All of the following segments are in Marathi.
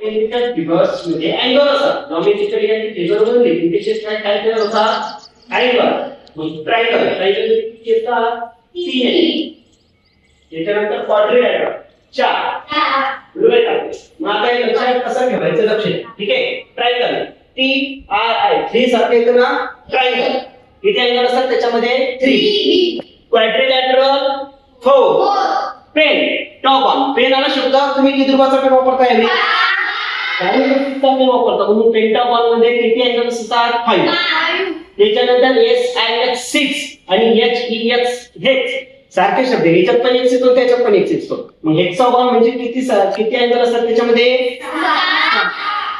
जॉमेट्रिकल फिगर्स मध्ये अँगल असतात. जॉमेट्रिकल आणि फिगर बनले त्याचे काय केलं होता अँगल ट्रायंगल किती असतात 3 आहे. त्याच्यानंतर क्वाड्रिलॅटरल 4 बरोबर आहे. मग आता हे लक्षात कसं ठेवायचं लक्ष ठीक आहे. ट्रायंगल TRI 3 सारखे येतं ना ट्रायंगल किती अँगल असतात त्याच्यामध्ये 3. क्वाड्रिलॅटरल 4. पेंटागॉन पेनाला शब्द तुम्ही किती रुपयाचा पेन वापरताय यावेळी पेन वापरता म्हणून पेंटागॉन मध्ये किती अँगल असतात 5. त्याच्यानंतर SIX 6 आणि HEX हेक्स सारखे शब्द याच्यात पण एक येतो त्याच्यात पण एक येतो. मग हेक्सागॉन म्हणजे किती अँगल असतात त्याच्यामध्ये 6.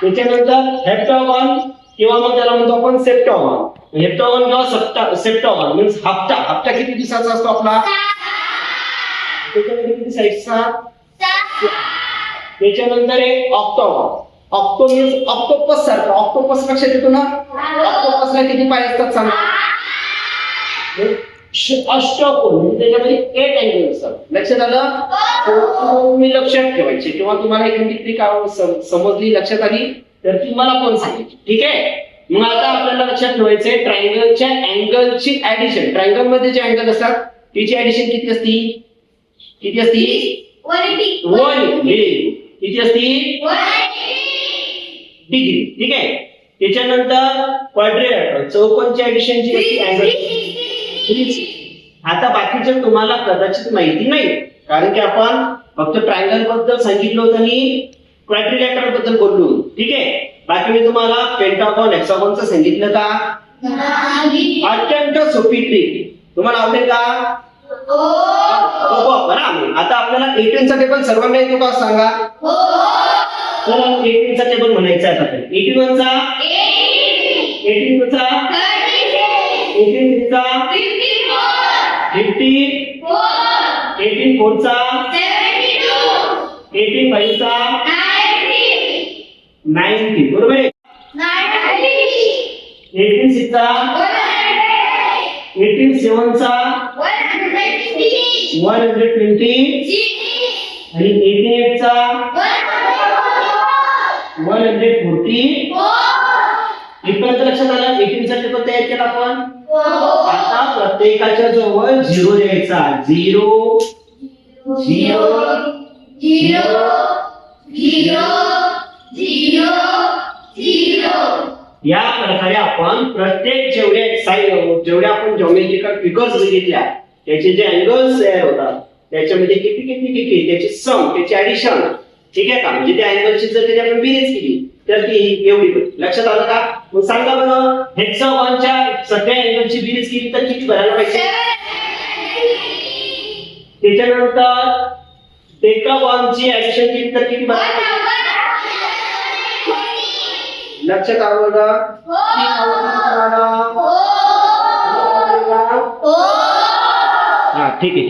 त्याच्यानंतर हेप्टागॉन किंवा मग त्याला म्हणतो आपण सेप्टागॉन. हेप्टागॉन किंवा सेप्टागॉन म्हणजे हप्ता किती दिवसाचा असतो आपला त्याच्यामध्ये किती साइडचा 7. त्याच्यानंतर आहे ऑक्टोगॉन. ऑक्टो मीन्स ऑक्टोपस सारखा ऑक्टोपस लक्षात येतो ना ऑक्टोपसला किती पाय असतात सांगा अष्टकोन म्हणजे त्याच्यामध्ये 8 अँगल असतात. लक्षात आलं तुम्ही लक्षात ठेवायचे किंवा तुम्हाला एखादी ट्रिक समजली लक्षात आली तर ती मला पण सांगायची ठीक आहे. मग आता आपल्याला लक्षात ठेवायचंय ट्रायंगलच्या अँगलची ऍडिशन. ट्रायंगल मध्ये जे अँगल असतात त्याची ऍडिशन किती असते 180 किती असते 180 डिग्री ठीक आहे. त्याच्यानंतर क्वाड्रिलॅटरल चौकोनची ऍडिशन जी असते अँगल 360. आता बाकीचे तुम्हाला कदाचित माहिती नाही कारण की आपण फक्त ट्रायंगल बद्दल सांगितलं होतं आणि क्वाड्रिलॅटरल बद्दल बोललो ठीक आहे. बाकी मी तुम्हाला पेंटागॉन हेक्सागॉनचं सांगितलं का अत्यंत सोपी ट्रिक तुम्हाला आवडेल का आता आपल्याला 18 चा टेबल सर्वांना येतो का सांगा चला 18 चा टेबल म्हणायचा आहे आपल्याला. 81 चा 18 चा 18 चा 54 18 4 चा 18 5 चा 90 बरोबर आहे. 18 6 चा 18 7 चा 120 आणि 88 चा 140 इथपर्यंत लक्षात आलं. 18 चा टेबल तयार केला आपण. आता प्रत्येकाच्या जवळ 0 द्यायचा 0 0 0 0 0 या प्रकारे आपण प्रत्येक जेवढे आपण जॉमेट्रिकल फिगर्स बघितल्या त्याचे जे अँगल्स तयार होतात त्याच्यामध्ये किती त्याची सम त्याची ऍडिशन ठीक आहे का म्हणजे त्या अँगलची जर त्याची आपण बेरीज केली तर ती एवढी लक्षात आलं का. मग सांगा बरं हेक्सागॉनच्या सगळ्या अँगलची बेरीज केली तर किती भरायला पाहिजे. त्याच्यानंतर डेकागॉनची ऍडिशन केली तर किती भरायला पाहिजे. लक्षात आलं का हा ठीक आहे.